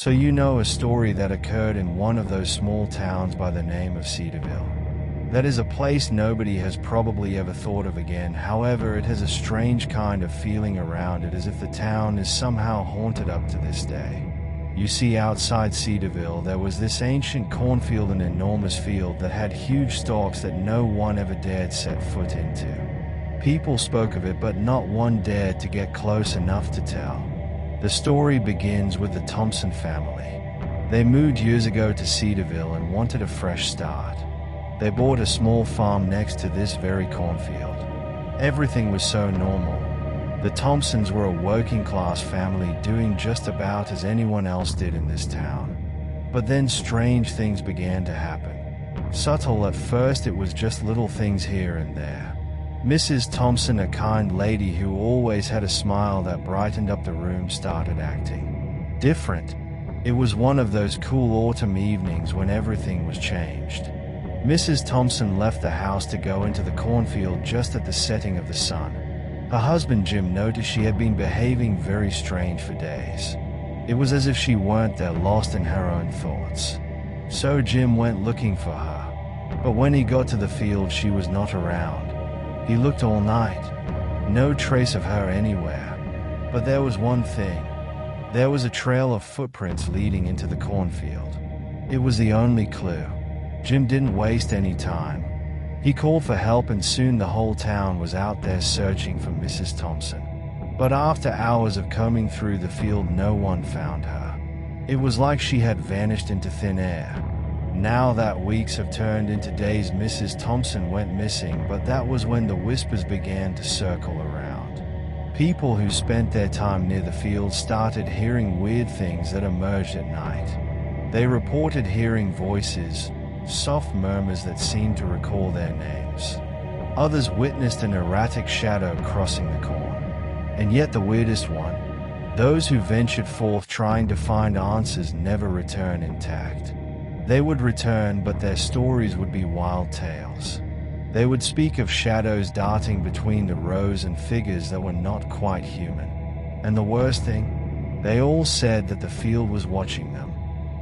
So you know a story that occurred in one of those small towns by the name of Cedarville. That is a place nobody has probably ever thought of again. However, it has a strange kind of feeling around it, as if the town is somehow haunted up to this day. You see, outside Cedarville there was this ancient cornfield, an enormous field that had huge stalks that no one ever dared set foot into. People spoke of it, but not one dared to get close enough to tell. The story begins with the Thompson family. They moved years ago to Cedarville and wanted a fresh start. They bought a small farm next to this very cornfield. Everything was so normal. The Thompsons were a working-class family doing just about as anyone else did in this town. But then strange things began to happen. Subtle at first, it was just little things here and there. Mrs. Thompson, a kind lady who always had a smile that brightened up the room, started acting different. It was one of those cool autumn evenings when everything was changed. Mrs. Thompson left the house to go into the cornfield just at the setting of the sun. Her husband Jim noticed she had been behaving very strange for days. It was as if she weren't there, lost in her own thoughts. So Jim went looking for her. But when he got to the field, she was not around. He looked all night. No trace of her anywhere. But there was one thing. There was a trail of footprints leading into the cornfield. It was the only clue. Jim didn't waste any time. He called for help, and soon the whole town was out there searching for Mrs. Thompson. But after hours of combing through the field, no one found her. It was like she had vanished into thin air. Now that weeks have turned into days, Mrs. Thompson went missing, but that was when the whispers began to circle around. People who spent their time near the field started hearing weird things that emerged at night. They reported hearing voices, soft murmurs that seemed to recall their names. Others witnessed an erratic shadow crossing the corn. And yet the weirdest one, those who ventured forth trying to find answers never returned intact. They would return, but their stories would be wild tales. They would speak of shadows darting between the rows and figures that were not quite human. And the worst thing, they all said that the field was watching them.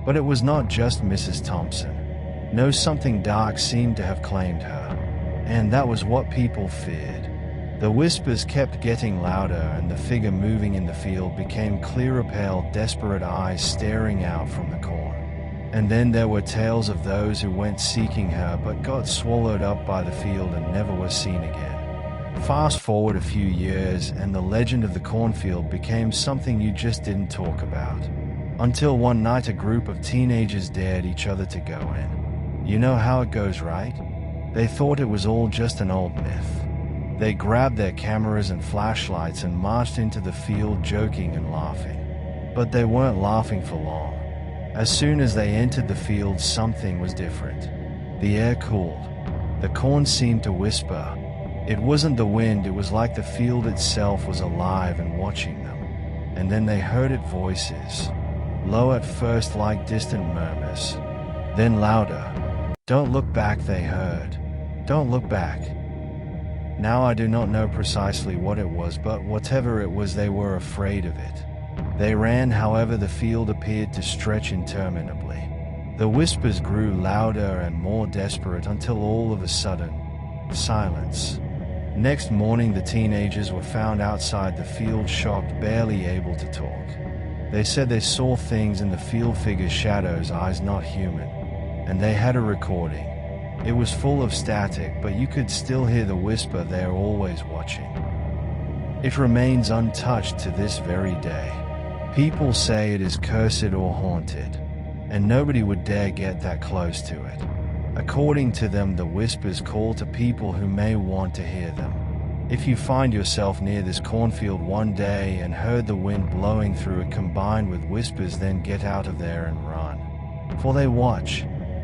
But it was not just Mrs. Thompson. No, something dark seemed to have claimed her. And that was what people feared. The whispers kept getting louder, and the figure moving in the field became clearer, pale, desperate eyes staring out from the corn. And then there were tales of those who went seeking her but got swallowed up by the field and never were seen again. Fast forward a few years, and the legend of the cornfield became something you just didn't talk about. Until one night a group of teenagers dared each other to go in. You know how it goes, right? They thought it was all just an old myth. They grabbed their cameras and flashlights and marched into the field, joking and laughing. But they weren't laughing for long. As soon as they entered the field, something was different. The air cooled. The corn seemed to whisper. It wasn't the wind, it was like the field itself was alive and watching them. And then they heard it, voices. Low at first, like distant murmurs. Then louder. "Don't look back," they heard. "Don't look back." Now I do not know precisely what it was, but whatever it was, they were afraid of it. They ran, however the field appeared to stretch interminably. The whispers grew louder and more desperate until all of a sudden, silence. Next morning the teenagers were found outside the field, shocked, barely able to talk. They said they saw things in the field, figures, shadows, eyes not human. And they had a recording. It was full of static, but you could still hear the whisper, "They're always watching." It remains untouched to this very day. People say it is cursed or haunted, and nobody would dare get that close to it. According to them, the whispers call to people who may want to hear them. If you find yourself near this cornfield one day and heard the wind blowing through it combined with whispers, then get out of there and run. For they watch.